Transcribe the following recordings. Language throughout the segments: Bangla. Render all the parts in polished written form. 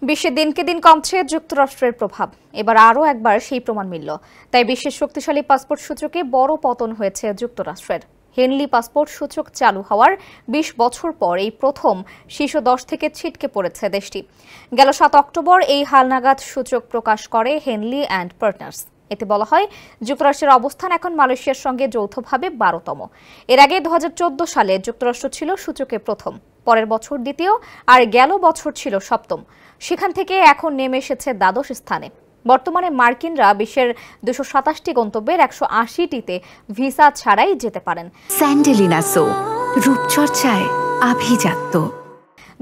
বিশ্বে দিনকে দিন কমছে যুক্তরাষ্ট্রের প্রভাব। এবার আরও একবার সেই প্রমাণ মিলল। তাই বিশ্বের শক্তিশালী পাসপোর্ট সূচকে বড় পতন হয়েছে যুক্তরাষ্ট্রের। হেনলি পাসপোর্ট সূচক চালু হওয়ার ২০ বছর পর এই প্রথম শীর্ষ ১০ থেকে ছিটকে পড়েছে দেশটি। গেল ৭ অক্টোবর এই হালনাগাদ সূচক প্রকাশ করে হেনলি অ্যান্ড পার্টনার্স। এতে বলা হয় যুক্তরাষ্ট্রের অবস্থান এখন মালয়েশিয়ার সঙ্গে যৌথভাবে ১২তম। এর আগে ২০১৪ সালে যুক্তরাষ্ট্র ছিল সূচকে প্রথম, পরের বছর দ্বিতীয়, আর গেল বছর ছিল সপ্তম। সেখান থেকে এখন নেমে এসেছে দ্বাদশ স্থানে। বর্তমানে মার্কিনরা বিশ্বের ২২৭টি গন্তব্যের ১৮০টিতে ভিসা ছাড়াই যেতে পারেন। স্যান্ডেলিনা সো, রূপচর্চায় আভিজাত্য।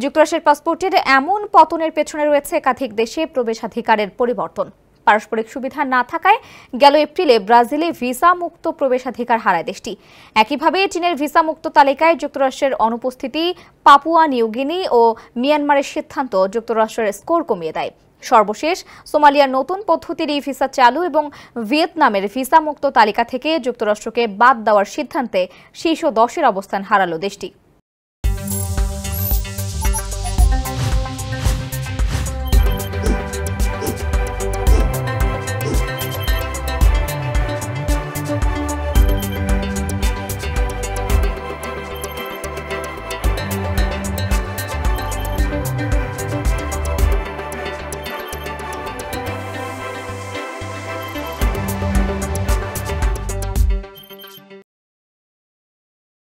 যুক্তরাষ্ট্রের পাসপোর্টের এমন পতনের পেছনে রয়েছে একাধিক দেশে প্রবেশাধিকারের পরিবর্তন। পারস্পরিক সুবিধা না থাকায় গেল এপ্রিলে ব্রাজিলে ভিসা মুক্ত প্রবেশাধিকার হারায় দেশটি। একইভাবে চীনের ভিসা মুক্ত তালিকায় যুক্তরাষ্ট্রের অনুপস্থিতি, পাপুয়া নিউগিনি ও মিয়ানমারের সিদ্ধান্ত যুক্তরাষ্ট্রের স্কোর কমিয়ে দেয়। সর্বশেষ সোমালিয়ার নতুন পদ্ধতির ই ভিসা চালু এবং ভিয়েতনামের ভিসা মুক্ত তালিকা থেকে যুক্তরাষ্ট্রকে বাদ দেওয়ার সিদ্ধান্তে শীর্ষ ১০-এর অবস্থান হারালো দেশটি।